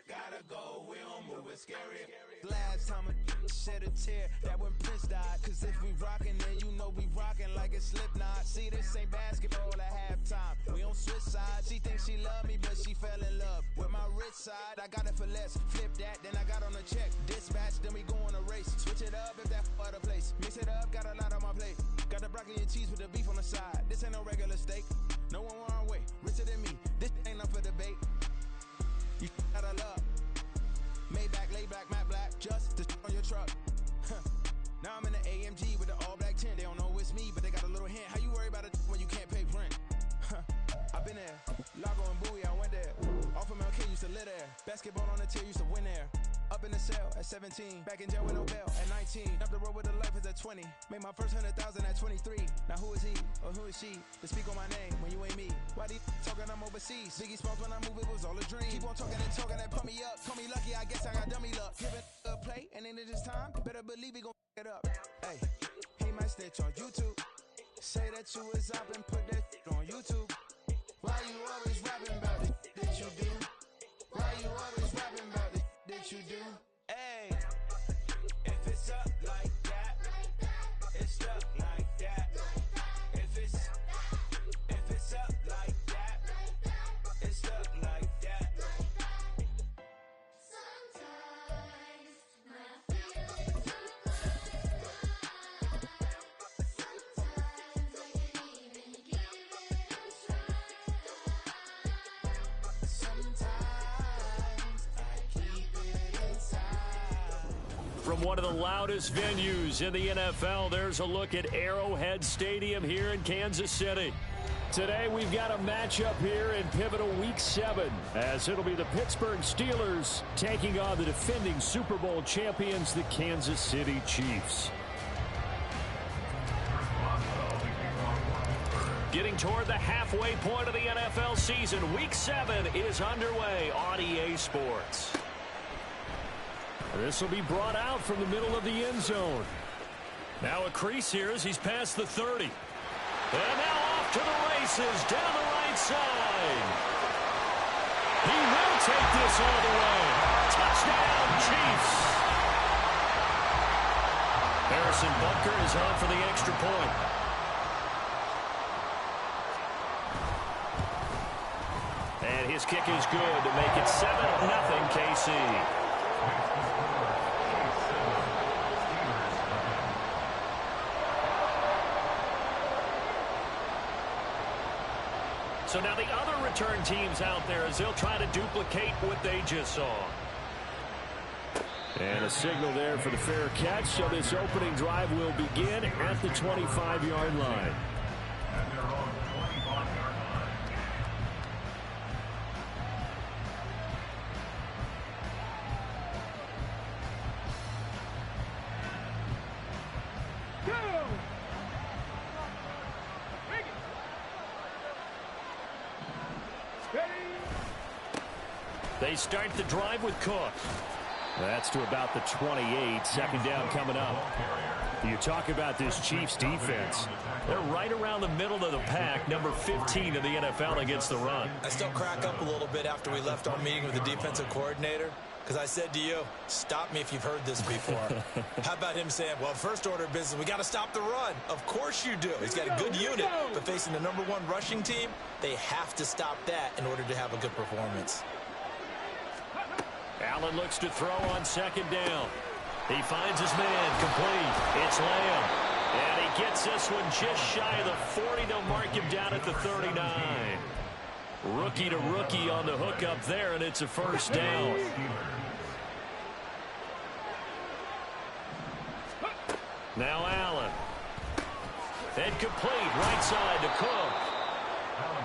Gotta go, we don't move it scary. Last time a shed a tear, that when Prince died. Cause if we rockin', then you know we rockin' like a Slipknot. See, this ain't basketball at halftime. We on switch sides. She thinks she love me, but she fell in love with my rich side. I got it for less. Flip that, then I got on a check. Dispatch, then we go on a race. Switch it up if that other place. Mix it up, got a lot on my plate. Got the broccoli and cheese with the beef on the side. This ain't no regular steak. No one wrong way. Richer than me. This ain't up for debate. You gotta love. Maybach, laid back, matte black, just to on your truck. Now I'm in the AMG with the all black tint. They don't know it's me, but they got a little hint. How you worry about it when you can't pay rent? I've been there. Lago and Bowie, I went there. Off of MLK, used to live there. Basketball on the tier, used to win there. Up in the cell at 17. Back in jail with no bail at 19. Up the road with the life is at 20. Made my first 100,000 at 23. Now who is he or who is she to speak on my name when you ain't me? Why they talking I'm overseas? Biggie Smalls when I move it was all a dream. Keep on talking and pump me up. Call me lucky, I guess I got dummy luck. Give it a play and then it is time. Better believe we gon' it up. Hey, he might snitch on YouTube. Say that you was up and put that on YouTube. Why you always rapping about it that you do? Why you always rapping about it that you do? Hey, if it's up like that, it's stuck like that. If it's up like that, it's stuck like that. Sometimes my feelings are sometimes I can even give it a try. Sometimes I keep it inside. From one of the loudest venues in the NFL, there's a look at Arrowhead Stadium here in Kansas City. Today, we've got a matchup here in pivotal Week 7, as it'll be the Pittsburgh Steelers taking on the defending Super Bowl champions, the Kansas City Chiefs. Getting toward the halfway point of the NFL season, Week 7 is underway on EA Sports. This will be brought out from the middle of the end zone. Now a crease here as he's past the 30. And now off to the races down the right side. He will take this all the way. Touchdown, Chiefs. Harrison Butker is on for the extra point. And his kick is good to make it 7-0 KC. So now the other return teams out there as they'll try to duplicate what they just saw. And a signal there for the fair catch. So this opening drive will begin at the 25-yard line. They start the drive with Cook. That's to about the 28. Second down coming up. You talk about this Chiefs defense. They're right around the middle of the pack, number 15 in the NFL against the run. I still crack up a little bit after we left our meeting with the defensive coordinator, because I said to you, stop me if you've heard this before. How about him saying, well, first order of business, we got to stop the run. Of course you do. He's got a good unit, but facing the number 1 rushing team, they have to stop that in order to have a good performance. Allen looks to throw on second down. He finds his man complete. It's Lamb. And he gets this one just shy of the 40. They'll mark him down at the 39. Rookie to rookie on the hook up there, and it's a first down. Now Allen. Incomplete, right side to Cook.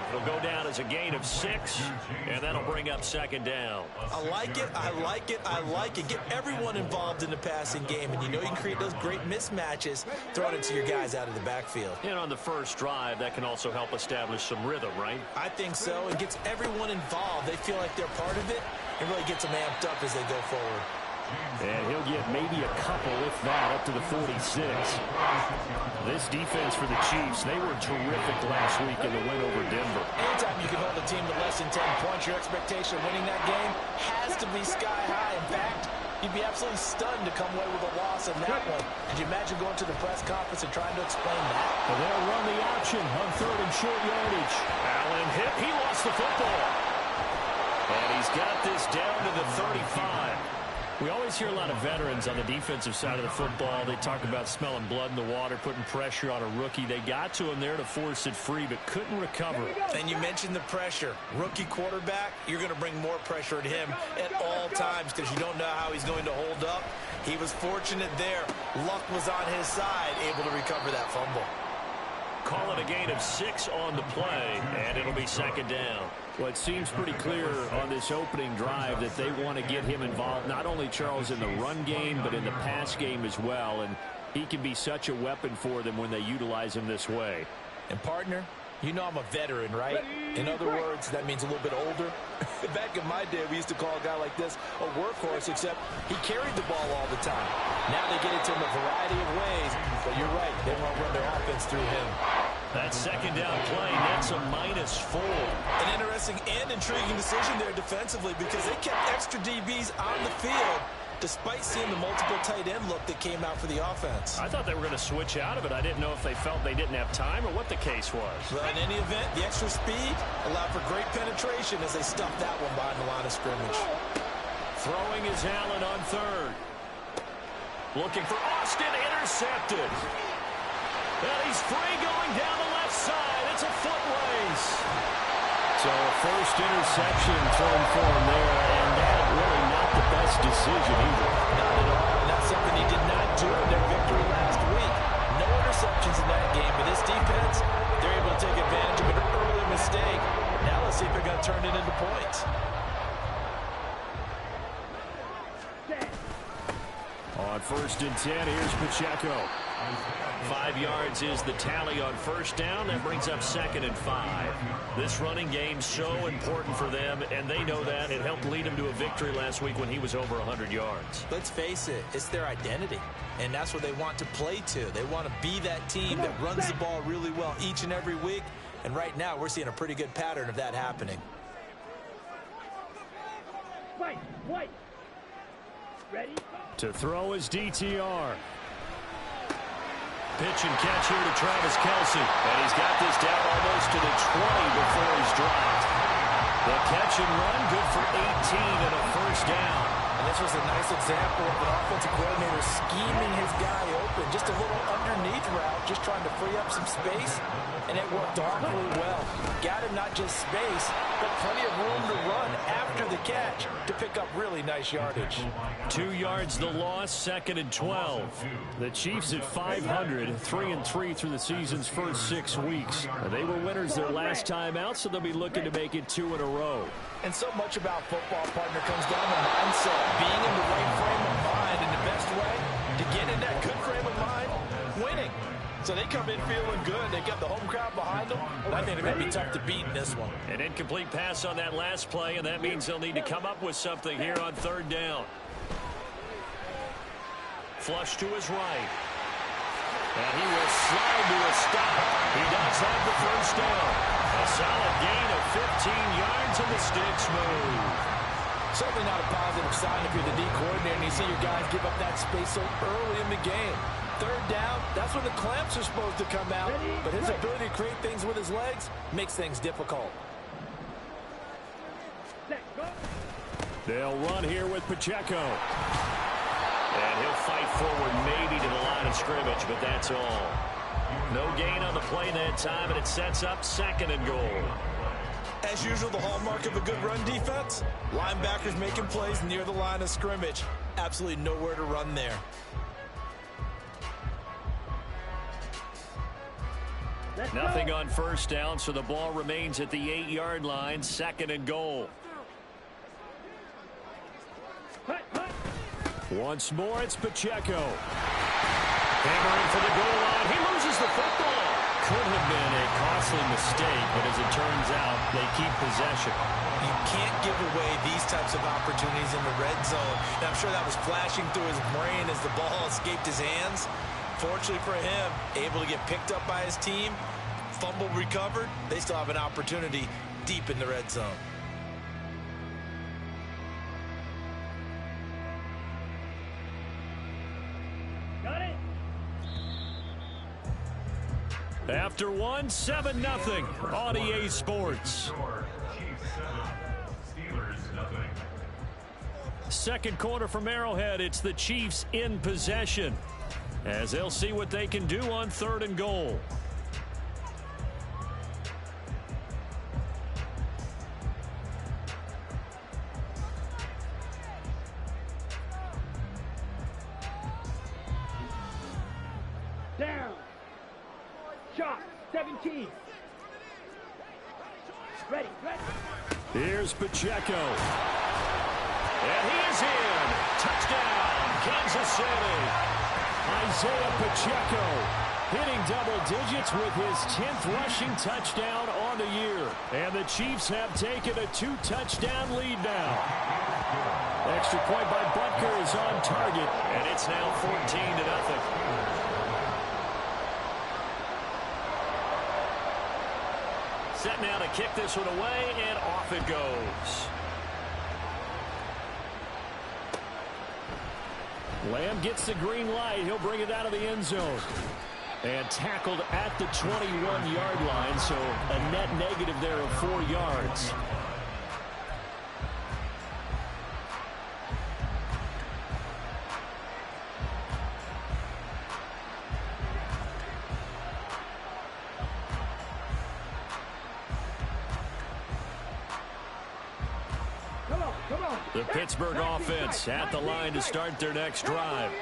It'll go down as a gain of 6, and that'll bring up second down. I like it, I like it, I like it. Get everyone involved in the passing game, and you know you can create those great mismatches throwing it to your guys out of the backfield. And on the first drive, that can also help establish some rhythm, right? I think so. It gets everyone involved. They feel like they're part of it, and really gets them amped up as they go forward. And he'll get maybe a couple, if that, up to the 46. This defense for the Chiefs, they were terrific last week in the win over Denver. Anytime you can hold a team to less than 10 points, your expectation of winning that game has to be sky high. In fact, you'd be absolutely stunned to come away with a loss in that one. Could you imagine going to the press conference and trying to explain that? Well, they'll run the option on 3rd and short yardage. Allen hit. He lost the football. And he's got this down to the 35. We always hear a lot of veterans on the defensive side of the football. They talk about smelling blood in the water, putting pressure on a rookie. They got to him there to force it free, but couldn't recover. And you mentioned the pressure. Rookie quarterback, you're going to bring more pressure at him at all times because you don't know how he's going to hold up. He was fortunate there. Luck was on his side, able to recover that fumble. Call it a gain of 6 on the play, and it'll be second down. Well, it seems pretty clear on this opening drive that they want to get him involved, not only, Charles, in the run game, but in the pass game as well. And he can be such a weapon for them when they utilize him this way. And, partner, you know I'm a veteran, right? In other words, that means a little bit older. Back in my day, we used to call a guy like this a workhorse, except he carried the ball all the time. Now they get it to him a variety of ways, but you're right, they want to run their offense through him. That second down play, that's a -4. An interesting and intriguing decision there defensively because they kept extra DBs on the field despite seeing the multiple tight end look that came out for the offense. I thought they were going to switch out of it. I didn't know if they felt they didn't have time or what the case was. Well, in any event, the extra speed allowed for great penetration as they stuffed that one behind the line of scrimmage. Throwing is Allen on 3rd. Looking for Austin, intercepted. And he's free going down the left side. It's a foot race. So a first interception thrown for him there, and that really not the best decision either. Not at all. And that's something he did not do in their victory last week. No interceptions in that game, but this defense, they're able to take advantage of an early mistake. Now let's see if they're going to turn it into points. On 1st and 10, here's Pacheco. 5 yards is the tally on first down. That brings up 2nd and 5. This running game's so important for them, and they know that. It helped lead them to a victory last week when he was over 100 yards. Let's face it, it's their identity, and that's what they want to play to. They want to be that team that runs the ball really well each and every week, and right now we're seeing a pretty good pattern of that happening. Ready? To throw is DTR. Pitch and catch here to Travis Kelce. And he's got this down almost to the 20 before he's dropped. The catch and run, good for 18 and a first down. And this was a nice example of an offensive coordinator scheming his guy open. Just a little underneath route, just trying to free up some space. And it worked awfully well. Got him not just space, but plenty of room to run after the catch to pick up really nice yardage. 2 yards the loss, 2nd and 12. The Chiefs at 500, 3-3 through the season's first 6 weeks. They were winners their last time out, so they'll be looking to make it 2 in a row. And so much about football, partner, comes down to mindset. Being in the right frame of mind, and the best way to get in that good frame of mind, winning. So they come in feeling good. They got the home crowd behind them. I think it may be tough to beat in this one. An incomplete pass on that last play, and that means they'll need to come up with something here on 3rd down. Flush to his right. And he will slide to a stop. He does have the first down. A solid gain of 15 yards, and the sticks move. Certainly not a positive sign if you're the D coordinator and you see your guys give up that space so early in the game. 3rd down, that's when the clamps are supposed to come out. But his ability to create things with his legs makes things difficult. They'll run here with Pacheco. And he'll fight forward maybe to the line of scrimmage, but that's all. No gain on the play that time, and it sets up 2nd and goal. As usual, the hallmark of a good run defense, linebackers making plays near the line of scrimmage. Absolutely nowhere to run there. Nothing on 1st down, so the ball remains at the 8-yard line, 2nd and goal. Once more, it's Pacheco. Hammering for the goal line. He loses the football. Could have been a costly mistake, but as it turns out, they keep possession. You can't give away these types of opportunities in the red zone. And I'm sure that was flashing through his brain as the ball escaped his hands. Fortunately for him, able to get picked up by his team, fumble recovered. They still have an opportunity deep in the red zone. Got it. After 1, 7-0 on EA Sports. Second quarter from Arrowhead. It's the Chiefs in possession, as they'll see what they can do on 3rd and goal. Down. Shot. 17. Ready. Here's Pacheco. And he is in. Touchdown, Kansas City. Isaiah Pacheco hitting double digits with his 10th rushing touchdown on the year. And the Chiefs have taken a 2-touchdown lead now. Extra point by Butker is on target, and it's now 14-0. Set now to kick this one away, and off it goes. Lamb gets the green light. He'll bring it out of the end zone. And tackled at the 21-yard line, so a net negative there of 4 yards. The Pittsburgh offense at the line to start their next drive.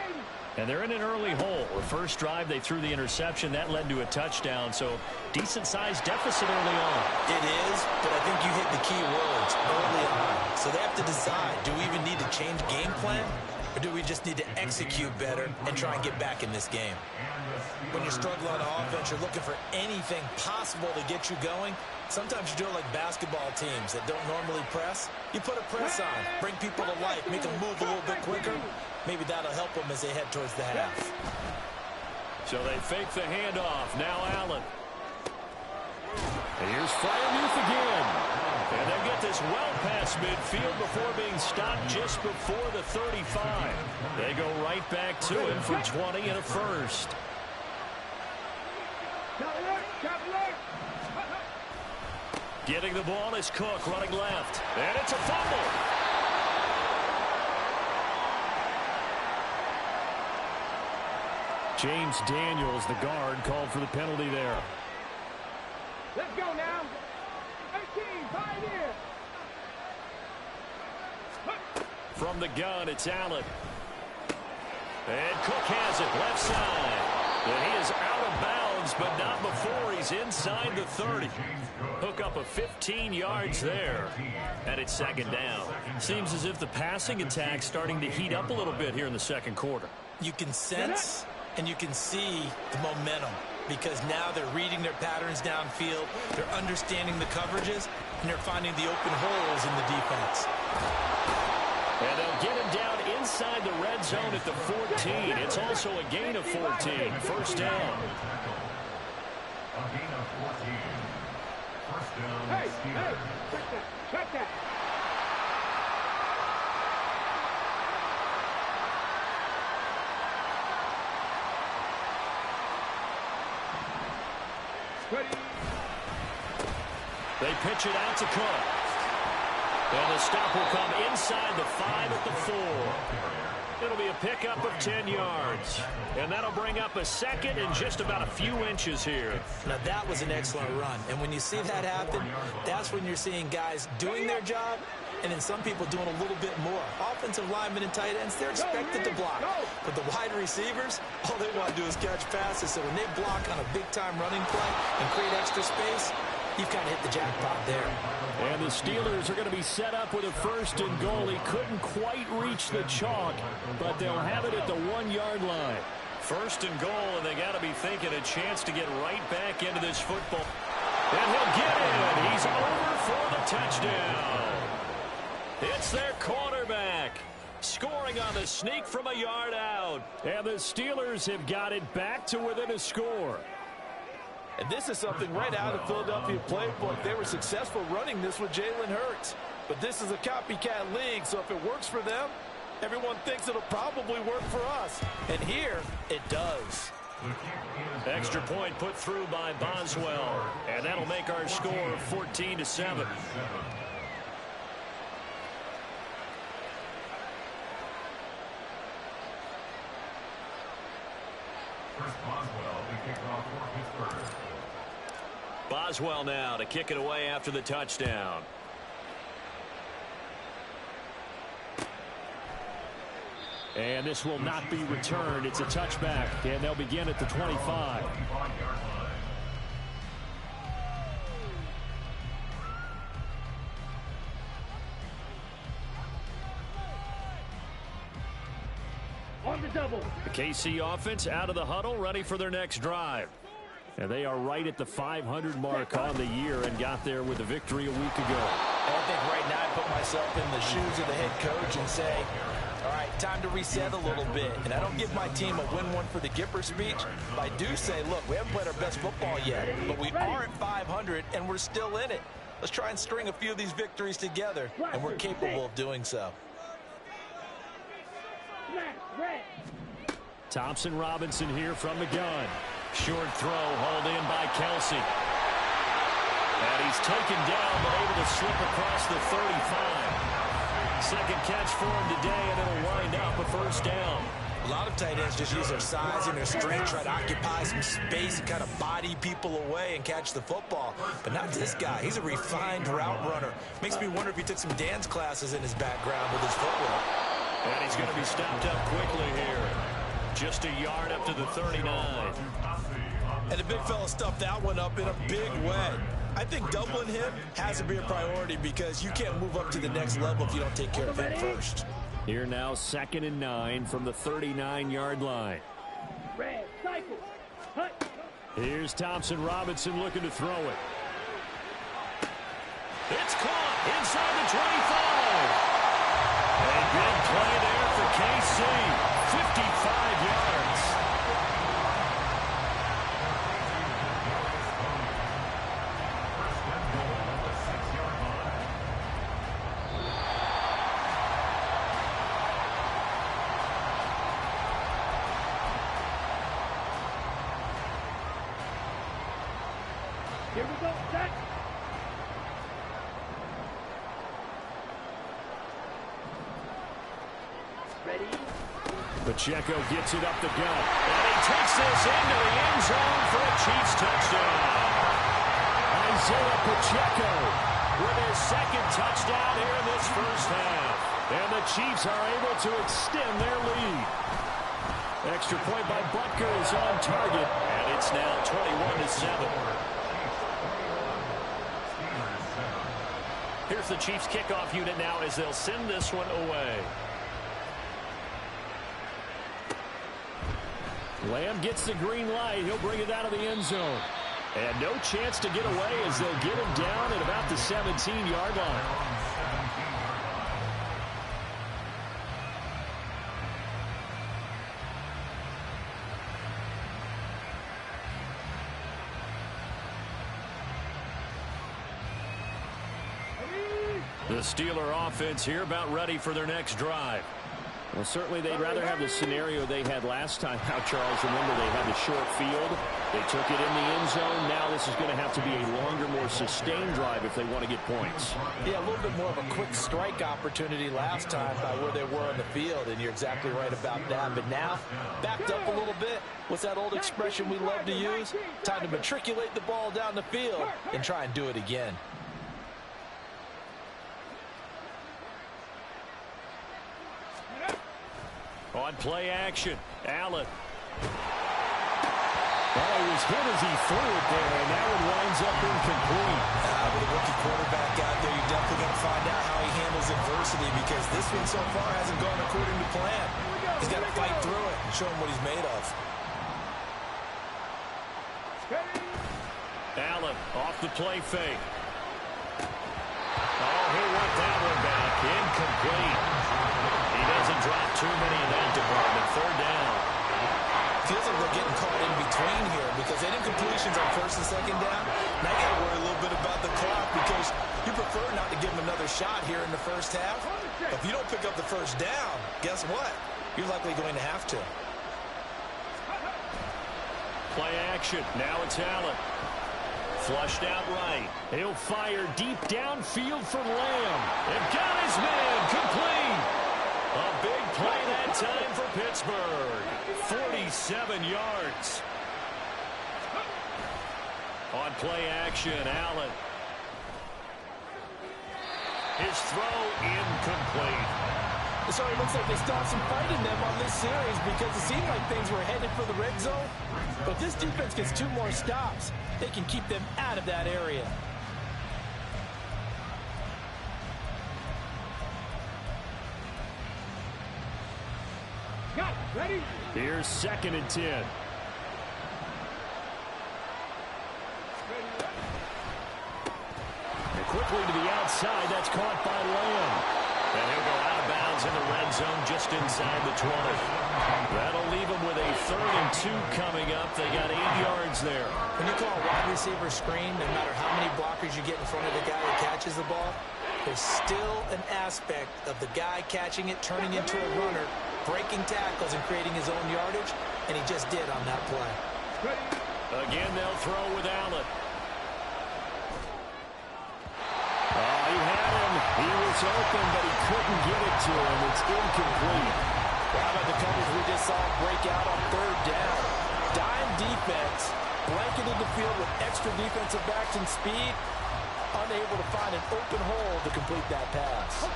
And they're in an early hole. The first drive, they threw the interception. That led to a touchdown, so decent-sized deficit early on. It is, but I think you hit the key words early on. So they have to decide, do we even need to change game plan, or do we just need to execute better and try and get back in this game? When you're struggling on offense, you're looking for anything possible to get you going. Sometimes you do it like basketball teams that don't normally press. You put a press on, bring people to life, make them move a little bit quicker. Maybe that'll help them as they head towards the half. So they fake the handoff. Now Allen. And here's Freiermuth again. And they get this well past midfield before being stopped just before the 35. They go right back to him for 20 and a first. Getting the ball is Cook running left. And it's a fumble. James Daniels, the guard, called for the penalty there. Let's go now. 18, 5 here. From the gun, it's Allen. And Cook has it left side. And he is out of bounds, but not before he's inside the 30. Hook up a 15 yards there. And it's second down. Seems as if the passing attack's starting to heat up a little bit here in the second quarter. You can sense and you can see the momentum because now they're reading their patterns downfield, they're understanding the coverages, and they're finding the open holes in the defense. And they'll get him down inside the red zone at the 14. It's also a gain of 14. First down. A gain of 14. First down. Hey, check that. They pitch it out to Cook. And the stop will come inside the 5 at the 4. It'll be a pickup of 10 yards. And that'll bring up a second in just about a few inches here. Now, that was an excellent run. And when you see that happen, that's when you're seeing guys doing their job and then some people doing a little bit more. Offensive linemen and tight ends, they're expected to block. But the wide receivers, all they want to do is catch passes. So when they block on a big-time running play and create extra space, you've kind of hit the jackpot there. And the Steelers are going to be set up with a 1st and goal. He couldn't quite reach the chalk, but they'll have it at the 1-yard line. 1st and goal, and they got to be thinking a chance to get right back into this football. And he'll get in. He's over for the touchdown. It's their quarterback scoring on the sneak from a yard out. And the Steelers have got it back to within a score. And this is something right out of Philadelphia playbook. They were successful running this with Jalen Hurts. But this is a copycat league, so if it works for them, everyone thinks it'll probably work for us. And here, it does. Extra point put through by Boswell. And that'll make our score 14-7. Boswell now to kick it away after the touchdown. And this will not be returned. It's a touchback, and they'll begin at the 25. On the double. The KC offense out of the huddle, ready for their next drive. And they are right at the 500 mark on the year and got there with a victory a week ago. I think right now I put myself in the shoes of the head coach and say, all right, time to reset a little bit. And I don't give my team a win one for the Gipper speech. But I do say, look, we haven't played our best football yet, but we are at 500 and we're still in it. Let's try and string a few of these victories together, and we're capable of doing so. Thompson Robinson here from the gun. Short throw hauled in by Kelsey. And he's taken down but able to slip across the 35. Second catch for him today, and it'll wind up a 1st down. A lot of tight ends just use their size and their strength, try to occupy some space and kind of body people away and catch the football. But not this guy. He's a refined route runner. Makes me wonder if he took some dance classes in his background with his footwork. And he's going to be stopped up quickly here. Just a yard up to the 39. And the big fella stuffed that one up in a big way. I think doubling him has to be a priority because you can't move up to the next level if you don't take care of him first. Here now, 2nd and 9 from the 39-yard line. Red, cycle. Hut. Here's Thompson Robinson looking to throw it. It's caught inside the 25. A big play there for KC. 55 yards. Here we go. Set. Ready. Pacheco gets it up the gut. And he takes this into the end zone for a Chiefs touchdown. Isaiah Pacheco with his 2nd touchdown here in this 1st half. And the Chiefs are able to extend their lead. Extra point by Butker is on target. And it's now 21-7. Here's the Chiefs kickoff unit now as they'll send this one away. Lamb gets the green light. He'll bring it out of the end zone. And no chance to get away as they'll get him down at about the 17-yard line. The Steeler offense here about ready for their next drive. Well, certainly they'd rather have the scenario they had last time out, Charles. Remember, they had the short field. They took it in the end zone. Now this is going to have to be a longer, more sustained drive if they want to get points. Yeah, a little bit more of a quick strike opportunity last time by where they were on the field, and you're exactly right about that. But now, backed up a little bit. What's that old expression we love to use? Time to matriculate the ball down the field and try and do it again. On play action, Allen. Oh, he was hit as he threw it there, and that one winds up incomplete. With a rookie quarterback out there, you're definitely going to find out how he handles adversity, because this one so far hasn't gone according to plan. He's got to fight through it and show him what he's made of. Allen off the play fake. Oh, he worked that one back. Incomplete. He doesn't drop too many in that department. Third down. Feels like they're getting caught in between here, because they didn't completions on first and second down. Now you got to worry a little bit about the clock, because you prefer not to give them another shot here in the first half. If you don't pick up the first down, guess what? You're likely going to have to. Play action. Now it's Allen. Flushed out right. He'll fire deep downfield for Lamb. And got his man complete. A big play that time for Pittsburgh. 47 yards. On play action, Allen. His throw incomplete. So it looks like they stopped some fight in them on this series, because it seemed like things were headed for the red zone. But if this defense gets 2 more stops, they can keep them out of that area. Got it. Ready? Here's 2nd and 10. And quickly to the outside. That's caught by Lamb. And he'll go out of bounds in the red zone just inside the 20. That'll leave him with a 3rd and 2 coming up. They got 8 yards there. When you call a wide receiver screen, no matter how many blockers you get in front of the guy who catches the ball, there's still an aspect of the guy catching it, turning into a runner, breaking tackles and creating his own yardage, and he just did on that play. Again, they'll throw with Allen. Oh, he had him. He was open, but he couldn't get it to him. It's incomplete. How about the coverage we just saw break out on 3rd down? Dime defense, blanketed the field with extra defensive backs and speed, unable to find an open hole to complete that pass.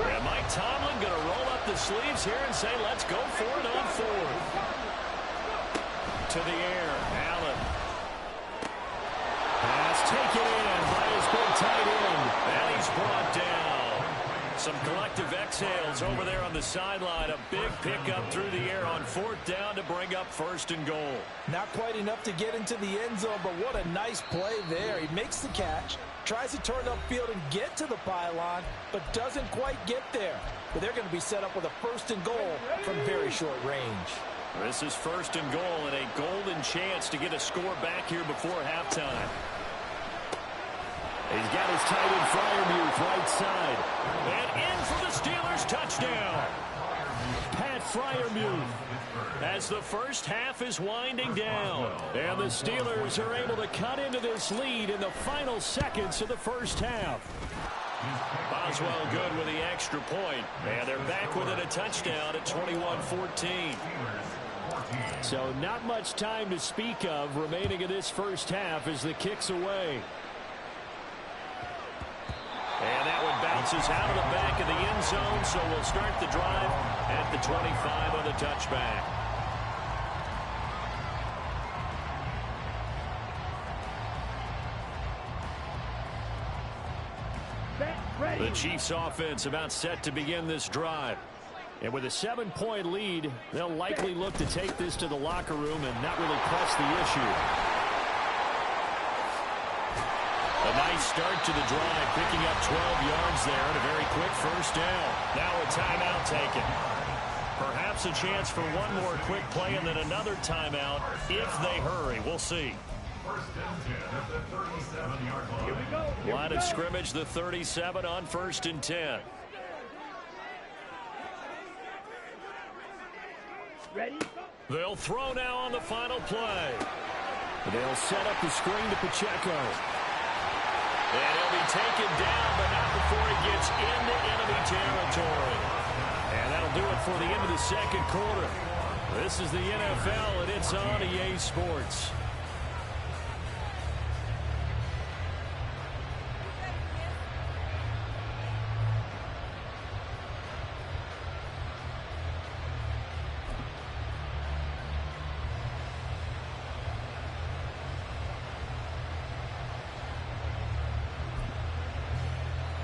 And Mike Tomlin going to roll up the sleeves here and say, let's go for it on 4th. To the air, Allen. Pass taken in by his big tight end. And he's brought down. Some collective exhales over there on the sideline. A big pickup through the air on 4th down to bring up 1st and goal. Not quite enough to get into the end zone, but what a nice play there. He makes the catch, tries to turn upfield and get to the pylon, but doesn't quite get there. But they're going to be set up with a 1st and goal from very short range. This is 1st and goal and a golden chance to get a score back here before halftime. He's got his tight end Freiermuth right side. And in for the Steelers touchdown. Pat Freiermuth as the first half is winding down. And the Steelers are able to cut into this lead in the final seconds of the first half. Boswell good with the extra point. And they're back within a touchdown at 21-14. So not much time to speak of remaining in this first half as the kick's away. And that one bounces out of the back of the end zone, so we'll start the drive at the 25 on the touchback. The Chiefs offense about set to begin this drive. And with a 7-point lead, they'll likely look to take this to the locker room and not really press the issue. A nice start to the drive, picking up 12 yards there and a very quick first down. Now a timeout taken. Perhaps a chance for one more quick play and then another timeout if they hurry. We'll see. Line of scrimmage, the 37 on 1st and 10. Ready? They'll throw now on the final play. They'll set up the screen to Pacheco. And he'll be taken down, but not before he gets into enemy territory. And that'll do it for the end of the second quarter. This is the NFL, and it's on EA Sports.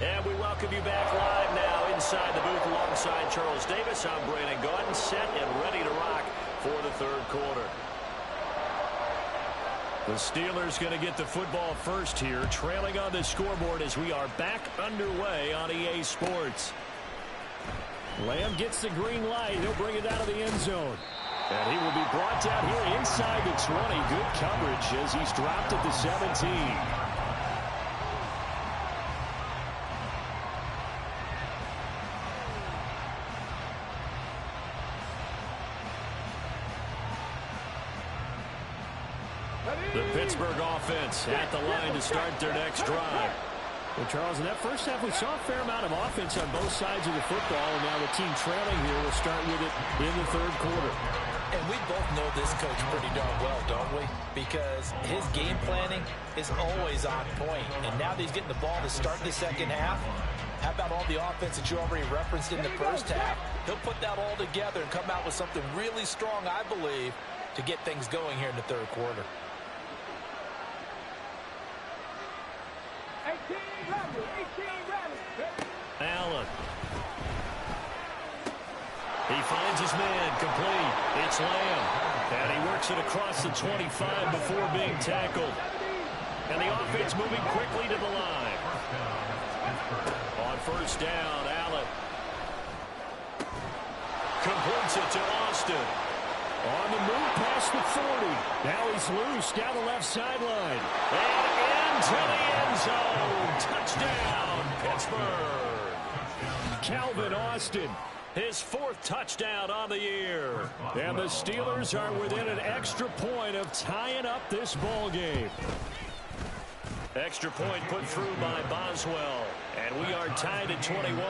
And we welcome you back live now inside the booth alongside Charles Davis. I'm Brandon Gaudin, set and ready to rock for the third quarter. The Steelers going to get the football first here, trailing on the scoreboard as we are back underway on EA Sports. Lamb gets the green light. He'll bring it out of the end zone. And he will be brought down here inside the 20. Good coverage as he's dropped at the 17. The Pittsburgh offense at the line to start their next drive. Well, Charles, in that first half, we saw a fair amount of offense on both sides of the football, and now the team trailing here will start with it in the third quarter. And we both know this coach pretty darn well, don't we? Because his game planning is always on point. And now that he's getting the ball to start the second half, how about all the offense that you already referenced in the first half? He'll put that all together and come out with something really strong, I believe, to get things going here in the third quarter. Allen. He finds his man complete. It's Lamb. And he works it across the 25 before being tackled. And the offense moving quickly to the line. On first down, Allen completes it to Austin. On the move past the 40. Now he's loose down the left sideline. And into the end zone. Touchdown, Pittsburgh. Calvin Austin, his fourth touchdown on the year. And the Steelers are within an extra point of tying up this ball game. Extra point put through by Boswell. And we are tied at 21.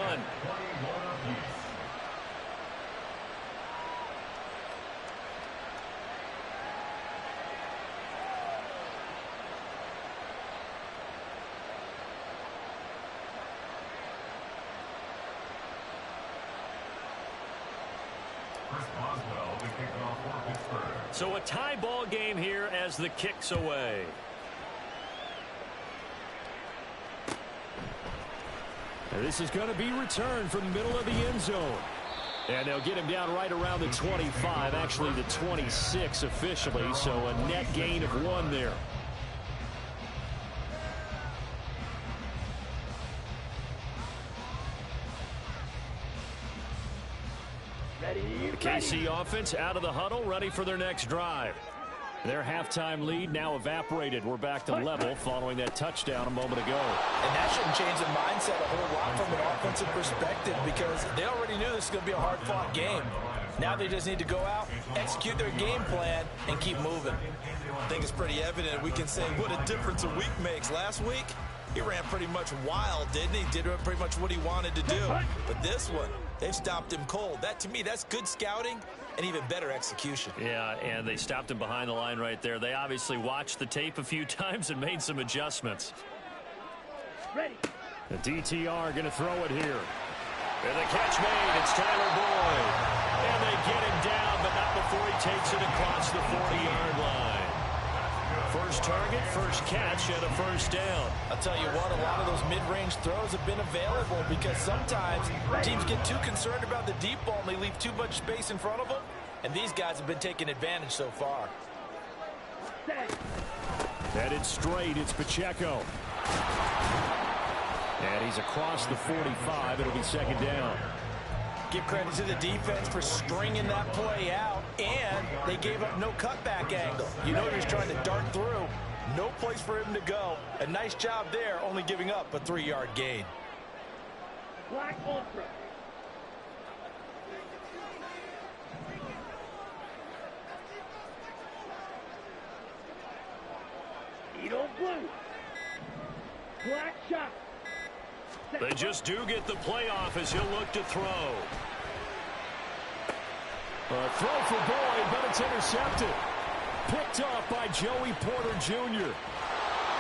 So a tie ball game here as the kick's away. And this is going to be returned from the middle of the end zone. And they'll get him down right around the 25, actually the 26 officially, so a net gain of 1 there. The KC offense out of the huddle, ready for their next drive. Their halftime lead now evaporated. We're back to level following that touchdown a moment ago. And that shouldn't change the mindset a whole lot from an offensive perspective because they already knew this was going to be a hard-fought game. Now they just need to go out, execute their game plan, and keep moving. I think it's pretty evident. We can say what a difference a week makes. Last week, he ran pretty much wild, didn't he? Did pretty much what he wanted to do. But this one, they've stopped him cold. That, to me, that's good scouting and even better execution. Yeah, and they stopped him behind the line right there. They obviously watched the tape a few times and made some adjustments. Ready. The DTR going to throw it here. And the catch made. It's Tyler Boyd. And they get him down, but not before he takes it across the 40-yard line. First target, first catch, and a first down. I'll tell you what, a lot of those mid-range throws have been available because sometimes teams get too concerned about the deep ball and they leave too much space in front of them. And these guys have been taking advantage so far. Headed straight, it's Pacheco. And he's across the 45. It'll be second down. Give credit to the defense for stringing that play out, and they gave up no cutback angle. You know he was trying to dart through. No place for him to go. A nice job there, only giving up a 3-yard gain. Black Ultra. Blue. Black shot. They just do get the playoff as he'll look to throw. A throw for Boyd, but it's intercepted. Picked off by Joey Porter Jr.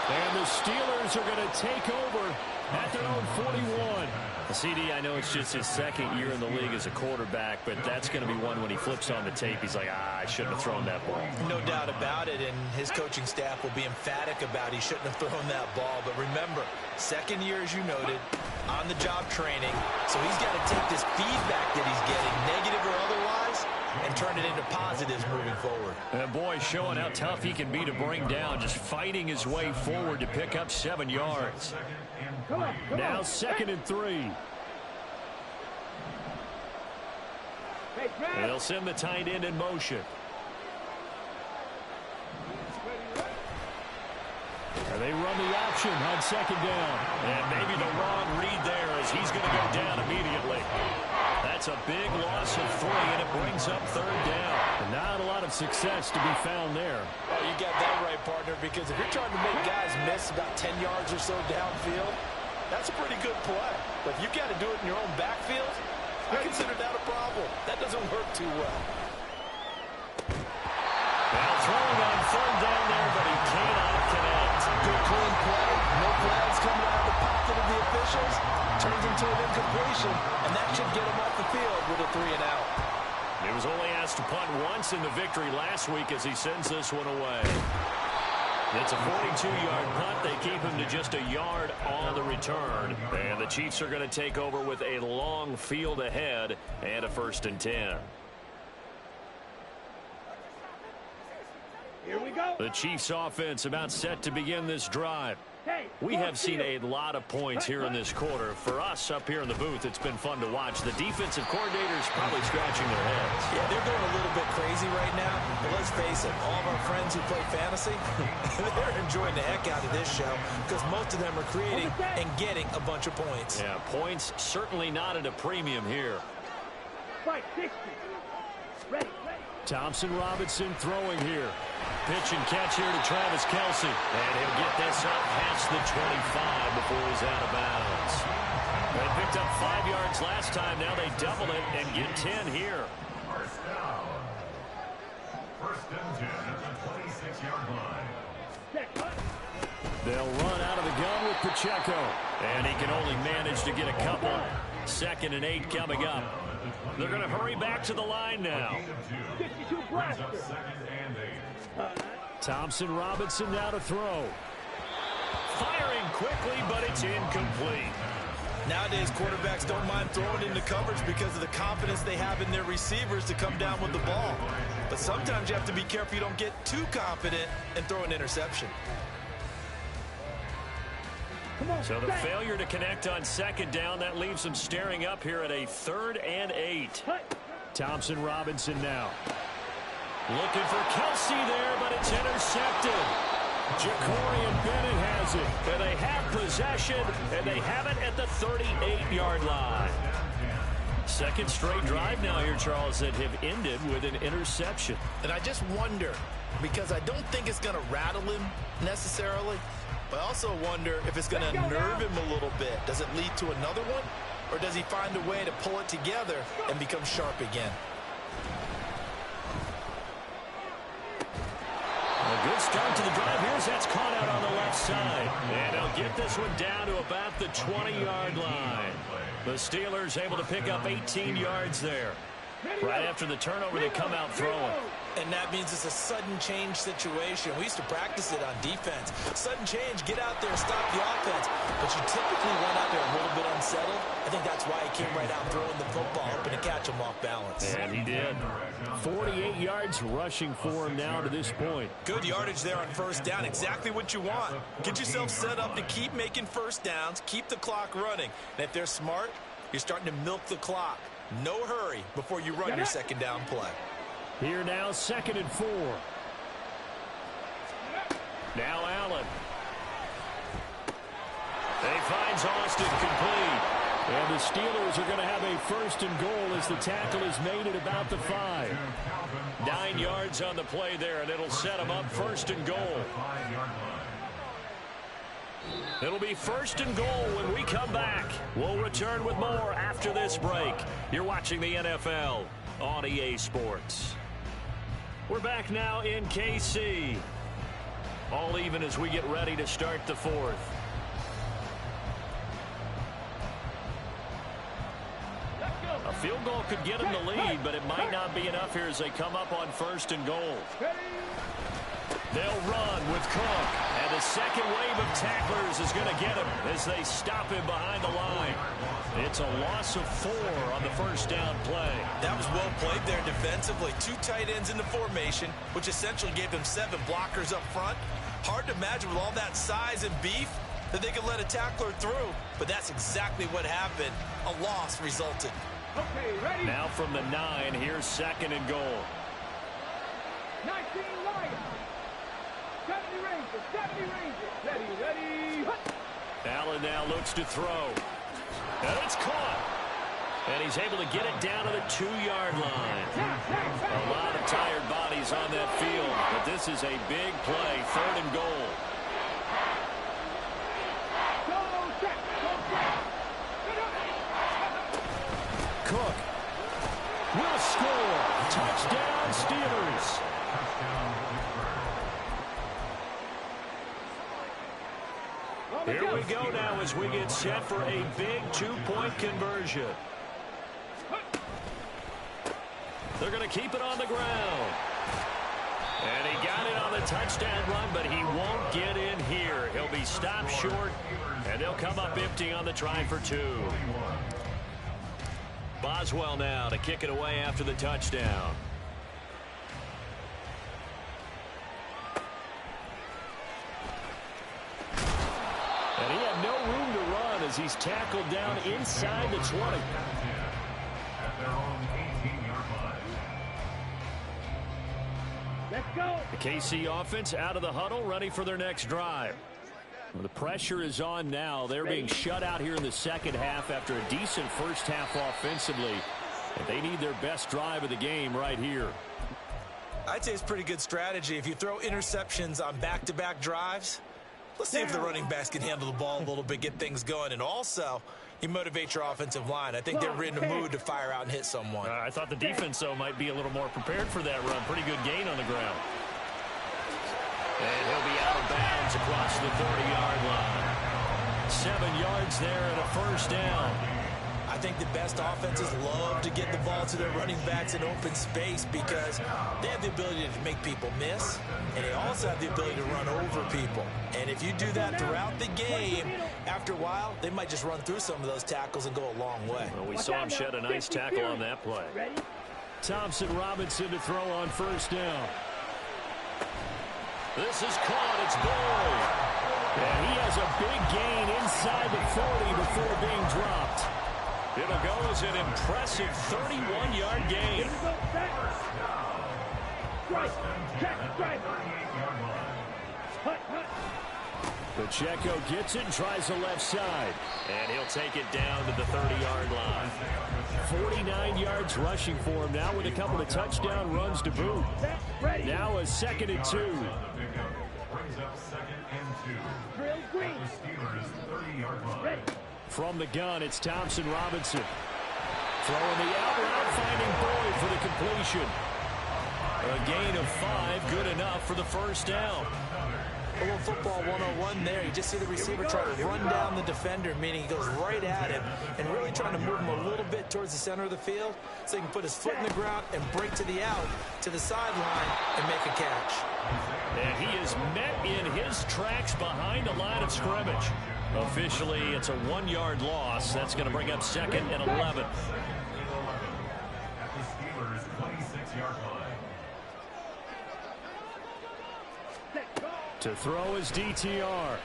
And the Steelers are going to take over at their own 41. CD, I know it's just his second year in the league as a quarterback, but that's going to be one when he flips on the tape. He's like, I shouldn't have thrown that ball. No doubt about it, and his coaching staff will be emphatic about he shouldn't have thrown that ball. But remember, second year, as you noted, on-the-job training, so he's got to take this feedback that he's getting, negative or otherwise, and turn it into positives moving forward. And boy, showing how tough he can be to bring down, just fighting his way forward to pick up 7 yards. Now 2nd and 3. And they'll send the tight end in motion. And they run the option on 2nd down. And maybe the wrong read there as he's going to go down immediately. That's a big loss of 3, and it brings up 3rd down. And not a lot of success to be found there. Oh, you got that right, partner, because if you're trying to make guys miss about 10 yards or so downfield, that's a pretty good play. But if you've got to do it in your own backfield, I consider that a problem. That doesn't work too well. Now throwing on 3rd down there, but he cannot connect. Good clean play. No flags coming out of the pocket of the officials. Turns into an incompletion, and that should get him off the field with a 3-and-out. He was only asked to punt once in the victory last week as he sends this one away. It's a 42-yard punt. They keep him to just a yard on the return. And the Chiefs are going to take over with a long field ahead and a 1st and 10. Here we go. The Chiefs offense about set to begin this drive. We have seen a lot of points here in this quarter. For us up here in the booth, it's been fun to watch. The defensive coordinators probably scratching their heads. Yeah, they're going a little bit crazy right now. But let's face it, all of our friends who play fantasy, they're enjoying the heck out of this show because most of them are creating and getting a bunch of points. Yeah, points certainly not at a premium here. Fight 60. Ready. Thompson Robinson throwing here. Pitch and catch here to Travis Kelce. And he'll get this up past the 25 before he's out of bounds. They picked up 5 yards last time. Now they double it and get 10 here. First down. 1st and 10 at the 26-yard line. They'll run out of the gun with Pacheco. And he can only manage to get a couple. 2nd and 8 coming up. They're going to hurry back to the line now. 52 blaster. Thompson Robinson now to throw. Firing quickly, but it's incomplete. Nowadays, quarterbacks don't mind throwing into coverage because of the confidence they have in their receivers to come down with the ball. But sometimes you have to be careful you don't get too confident and throw an interception. So the failure to connect on 2nd down, that leaves them staring up here at a 3rd and 8. Thompson Robinson now. Looking for Kelce there, but it's intercepted. Jacorian Bennett has it. And they have possession, and they have it at the 38-yard line. 2nd straight drive now here, Charles, that have ended with an interception. And I just wonder, because I don't think it's going to rattle him necessarily, but I also wonder if it's going to nerve him a little bit. Does it lead to another one? Or does he find a way to pull it together and become sharp again? A good start to the drive. Here's that's caught out on the left side. And they'll get this one down to about the 20-yard line. The Steelers able to pick up 18 yards there. Right after the turnover, they come out throwing. And that means it's a sudden change situation. We used to practice it on defense. Sudden change, get out there, stop the offense. But you typically run out there a little bit unsettled. I think that's why he came right out throwing the football, hoping to catch him off balance. And he did. 48 yards rushing for him now to this point. Good yardage there on 1st down. Exactly what you want. Get yourself set up to keep making 1st downs, keep the clock running. And if they're smart, you're starting to milk the clock. No hurry before you run your 2nd down play. Here now, 2nd and 4. Now Allen. He finds Austin complete. And the Steelers are going to have a 1st and goal as the tackle is made at about the 5. 9 yards on the play there, and it'll set them up 1st and goal. It'll be 1st and goal when we come back. We'll return with more after this break. You're watching the NFL on EA Sports. We're back now in KC. All even as we get ready to start the 4th. A field goal could get them the lead, but it might not be enough here as they come up on 1st and goal. They'll run with Cook, and the second wave of tacklers is going to get him as they stop him behind the line. It's a loss of 4 on the 1st down play. That was well played there defensively. 2 tight ends in the formation, which essentially gave them 7 blockers up front. Hard to imagine with all that size and beef that they could let a tackler through, but that's exactly what happened. A loss resulted. Okay, ready? Now from the 9, here's 2nd and goal. 19 Lions. 70 Rangers. 70 Rangers. Ready. Hut. Allen now looks to throw. And it's caught. And he's able to get it down to the 2-yard line. A lot of tired bodies on that field, but this is a big play, 3rd and goal. Cook will score. Touchdown, Steelers. Here we go now as we get set for a big 2-point conversion. They're going to keep it on the ground. And he got it on the touchdown run, but he won't get in here. He'll be stopped short, and they'll come up empty on the try for 2. Boswell now to kick it away after the touchdown. And he had no room to run as he's tackled down inside the 20. At their own 18-yard line. Let's go. The KC offense out of the huddle, ready for their next drive. Well, the pressure is on now. They're being shut out here in the second half after a decent first half offensively. And they need their best drive of the game right here. I'd say it's pretty good strategy. If you throw interceptions on back-to-back drives, let's see if the running backs can handle the ball a little bit, get things going. And also, you motivate your offensive line. I think they're in the mood to fire out and hit someone. I thought the defense, though, might be a little more prepared for that run. Pretty good gain on the ground. And he'll be out of bounds across the 30-yard line. 7 yards there and a 1st down. I think the best offenses love to get the ball to their running backs in open space because they have the ability to make people miss, and they also have the ability to run over people. And if you do that throughout the game, after a while, they might just run through some of those tackles and go a long way. Well, we saw him shed a nice tackle on that play. Thompson Robinson to throw on 1st down. This is caught. It's Boyd. And he has a big gain inside the 40 before being dropped. It'll go as an impressive 31-yard gain. Pacheco gets it and tries the left side. And he'll take it down to the 30-yard line. 49 yards rushing for him now with a couple of touchdown runs to boot. Now a 2nd and 2. Brings up 2nd and 2. At the Steelers' 30-yard line. From the gun, it's Thompson Robinson. Throwing the out route, finding Boyd for the completion. A gain of 5, good enough for the 1st down. A little football 101 there. You just see the receiver try to run down the defender, meaning he goes right at him and really trying to move him a little bit towards the center of the field so he can put his foot in the ground and break to the out, to the sideline, and make a catch. And he is met in his tracks behind the line of scrimmage. Officially, it's a 1-yard loss. That's going to bring up 2nd and 11. At the Steelers' 26-yard line. To throw is DTR.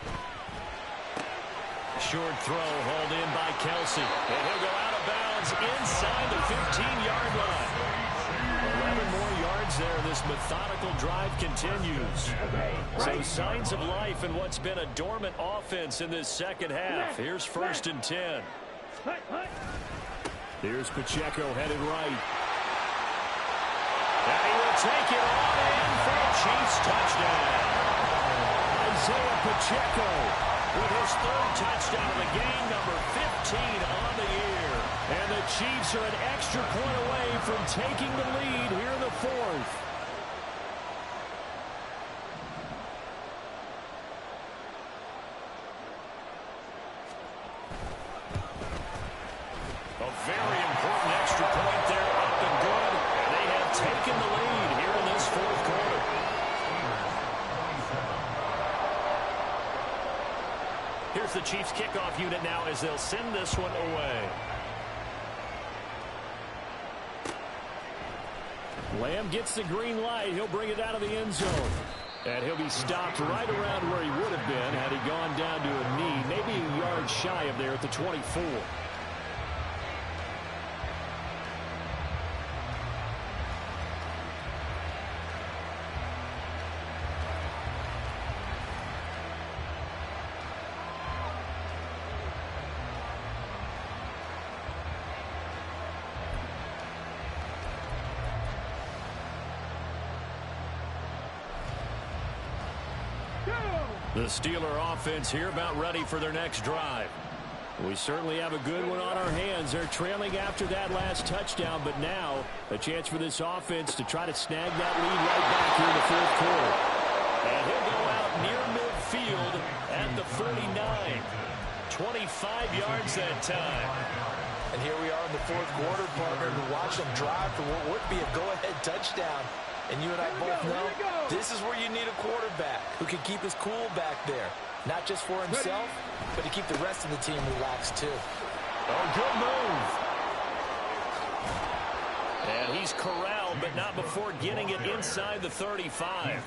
Short throw hauled in by Kelsey. And he'll go out of bounds inside the 15-yard line. 11 more yards there. This methodical drive continues. So signs of life in what's been a dormant offense in this second half. Here's 1st and 10. Here's Pacheco headed right. And he will take it on in for a Chiefs touchdown. Isaiah Pacheco with his third touchdown of the game, number 15 on the year. And the Chiefs are an extra point away from taking the lead here in the fourth. A very important extra point there, up and good. And they have taken the lead here in this fourth quarter. Here's the Chiefs kickoff unit now as they'll send this one away. Lamb gets the green light. He'll bring it out of the end zone. And he'll be stopped right around where he would have been had he gone down to a knee, maybe a yard shy of there at the 24. The Steeler offense here about ready for their next drive. We certainly have a good one on our hands. They're trailing after that last touchdown, but now a chance for this offense to try to snag that lead right back here in the fourth quarter. And he'll go out near midfield at the 49. 25 yards that time. And here we are in the fourth quarter, partner, to watch them drive for what would be a go-ahead touchdown. And you and I both know this is where you need a quarterback who can keep his cool back there. Not just for himself, but to keep the rest of the team relaxed too. Oh, good move. And he's corralled, but not before getting it inside the 35.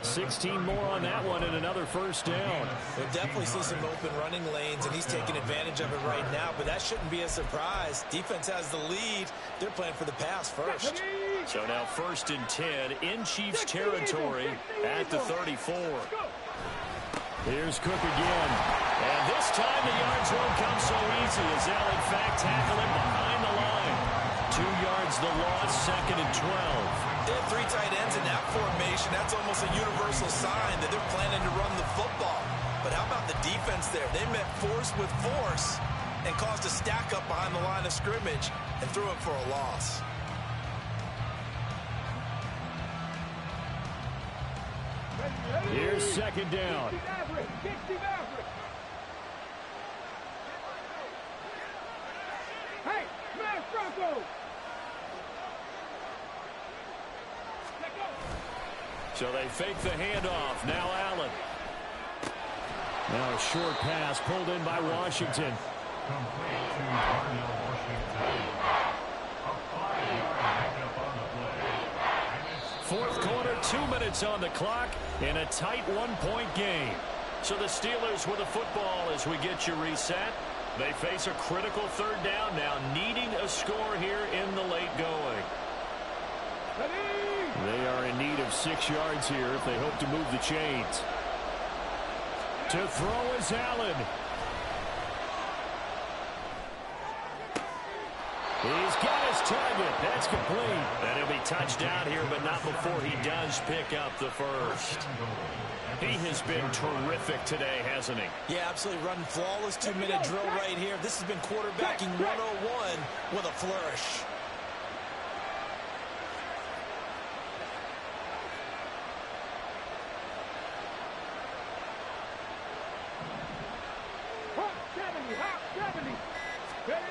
16 more on that one and another first down. We'll definitely see some open running lanes, and he's taking advantage of it right now, but that shouldn't be a surprise. Defense has the lead. They're playing for the pass first. So now 1st and 10 in Chiefs territory at the 34. Here's Cook again. And this time the yards won't come so easy as they'll in fact tackle him behind the line. 2 yards the loss, 2nd and 12. They have 3 tight ends in that formation. That's almost a universal sign that they're planning to run the football. But how about the defense there? They met force with force and caused a stack up behind the line of scrimmage and threw it for a loss. Here's 2nd down. Hey, smash Bronco! So they fake the handoff. Now Allen. Now a short pass pulled in by Washington. Complete to Darnell Washington. A 5-yard pickup on the play. Fourth quarter, 2 minutes on the clock in a tight 1-point game. So the Steelers with a football as we get you reset. They face a critical 3rd down now, needing a score here in the late going. They are in need of 6 yards here if they hope to move the chains. To throw is Allen. He's got his target. That's complete. And he'll be touched down here, but not before he does pick up the first. He has been terrific today, hasn't he? Yeah, absolutely. Running flawless 2-minute drill right here. This has been quarterbacking 101 with a flourish.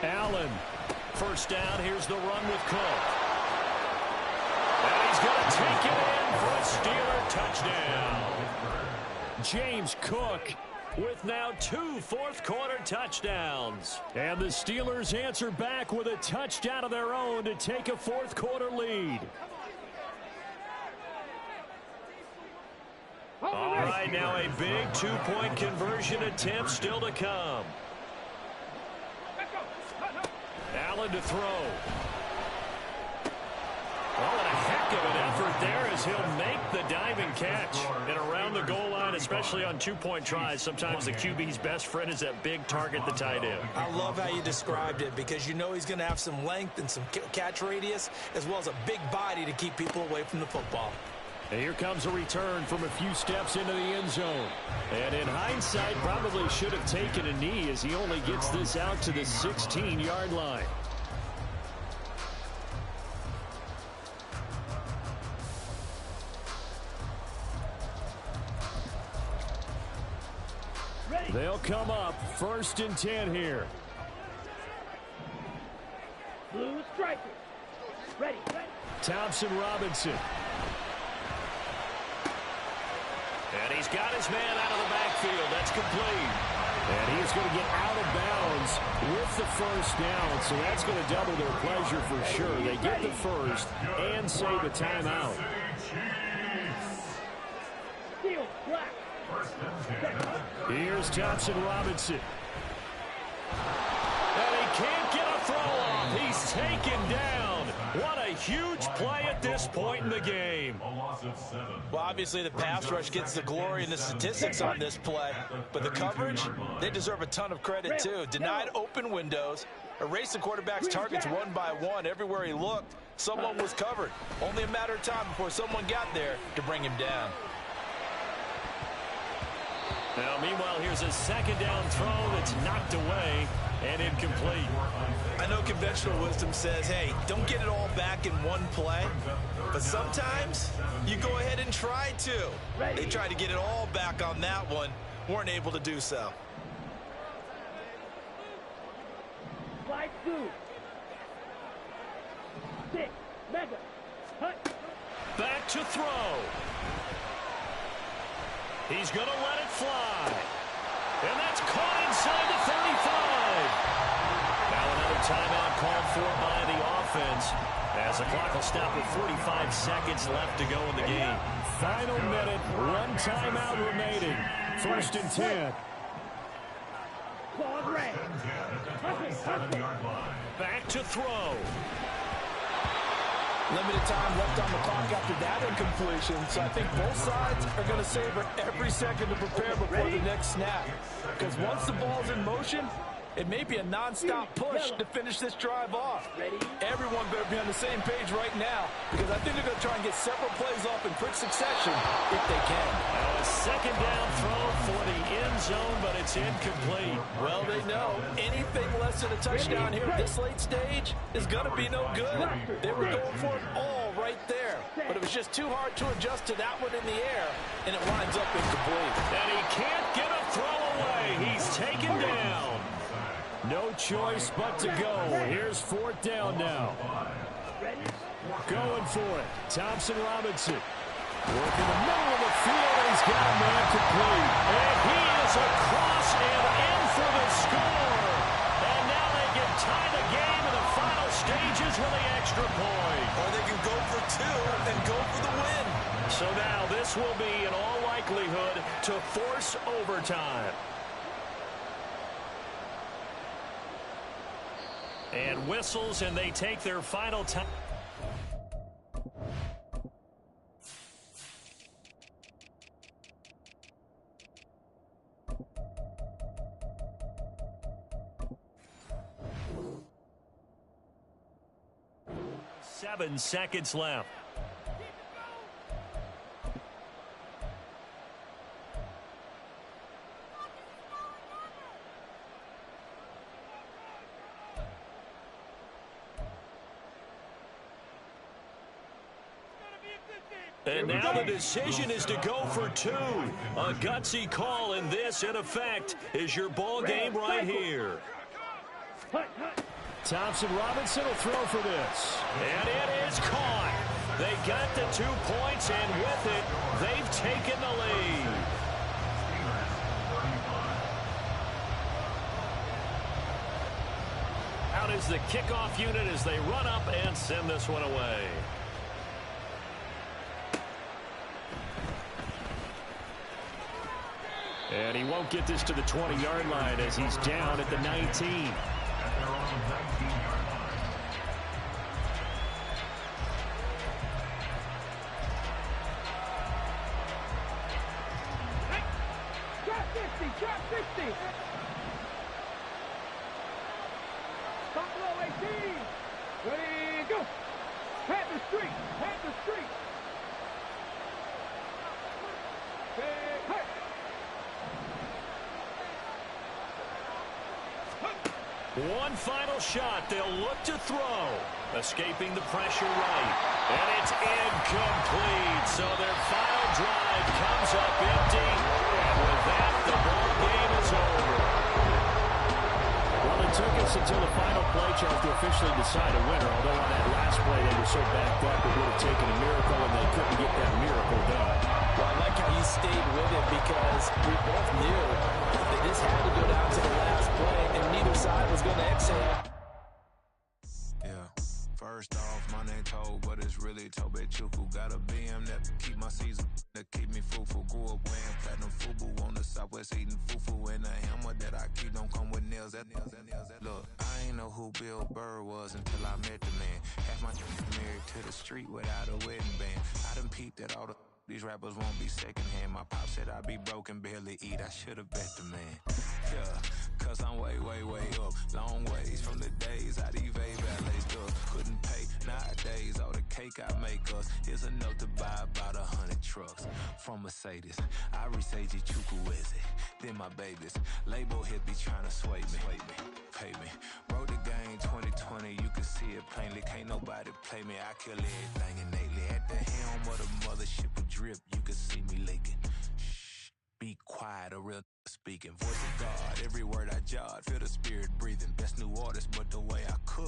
Allen. First down. Here's the run with Cook. And he's going to take it in for a Steeler touchdown. James Cook with now 2 fourth-quarter touchdowns. And the Steelers answer back with a touchdown of their own to take a fourth-quarter lead. All right, now a big 2-point conversion attempt still to come. Allen to throw. Oh, and a heck of an effort there as he'll make the diving catch. And around the goal line, especially on 2-point tries, sometimes the QB's best friend is that big target, the tight end. I love how you described it because you know he's going to have some length and some catch radius as well as a big body to keep people away from the football. And here comes a return from a few steps into the end zone. And in hindsight, probably should have taken a knee as he only gets this out to the 16-yard line. They'll come up 1st and 10 here. Blue striker. Ready. Thompson Robinson. And he's got his man out of the backfield. That's complete. And he is going to get out of bounds with the first down, so that's going to double their pleasure for sure. They get the first and save a timeout. Steel black. Here's Thompson Robinson. And he can't get a throw off. He's taken down. What a huge play at this point in the game. Well, obviously the pass rush gets the glory and the statistics on this play, but the coverage, they deserve a ton of credit too. Denied open windows, erased the quarterback's targets one by one. Everywhere he looked, someone was covered. Only a matter of time before someone got there to bring him down. Now, meanwhile, here's a second down throw that's knocked away and incomplete. I know conventional wisdom says, hey, don't get it all back in one play, but sometimes you go ahead and try to. They tried to get it all back on that one, weren't able to do so. Slide 2. 6. Mega. Hut. Back to throw. He's going to let it fly. And that's caught inside the 35. Now another timeout called for by the offense as the clock will stop with 45 seconds left to go in the game. Final minute, one timeout remaining. 1st and 10. Back to throw. Limited time left on the clock after that incompletion, so I think both sides are going to savor every second to prepare before the next snap. Because once the ball's in motion, it may be a non-stop push to finish this drive off. Everyone better be on the same page right now, because I think they're going to try and get several plays off in quick succession if they can. Now a second down throw for the end zone, but it's incomplete. Well, they know anything less than a touchdown here at this late stage is going to be no good. They were going for it all right there, but it was just too hard to adjust to that one in the air, and it winds up incomplete. And he can't get a throw away. He's taken down. No choice but to go. Here's 4th down now. Going for it. Thompson Robinson. Working the middle of the field, and he's got a man complete. And he is across and in for the score. And now they can tie the game in the final stages with the extra point. Or they can go for 2 and go for the win. So now this will be, in all likelihood, to force overtime. And whistles, and they take their final time. Seven seconds left. And now the decision is to go for 2. A gutsy call, and this, in effect, is your ball game right here. Thompson Robinson will throw for this. And it is caught. They got the 2 points, and with it, they've taken the lead. Out is the kickoff unit as they run up and send this one away. And he won't get this to the 20-yard line as he's down at the 19. Drop 50, drop 50. Buffalo 18. Ready, go. Panther Street, Panther Street. One final shot. They'll look to throw. Escaping the pressure right. And it's incomplete. So their final drive comes up empty. And with that, the ball game is over. Well, it took us until the final play, Charles, to officially decide a winner. Although on that last play, they were so backed up, it would have taken a miracle, and they couldn't get that miracle done. Well, I like how you stayed with it because we both knew that this had to go down to the last play, and neither side was going to exhale. Yeah. First off, my name Toe, but it's really Tobe Chuku. Got a BM that keep my season, that keep me fruitful. Grew up wearing platinum FUBU on the Southwest eating fufu. And a hammer that I keep don't come with nails. Look, I ain't know who Bill Burr was until I met the man. Half my married to the street without a wedding band. I done peeped at all these rappers won't be secondhand. My pop said I'd be broken, barely eat. I should've bet the man. Yeah, cause I'm way up. Long ways from the days I these valet stuff. Couldn't pay nowadays. All the cake I make us is enough to buy about 100 trucks. From Mercedes, I resage Chukwueze. Then my babies, label hit be trying to sway me. Pay me. Wrote the game 2020, you can see it plainly. Can't nobody play me. I kill everything innately. At the helm of the mothership with drip, you can see me leaking. Shh, be quiet, a real speaking. Voice of God, every word I jot. Feel the spirit breathing. Best new artist, but the way I cook.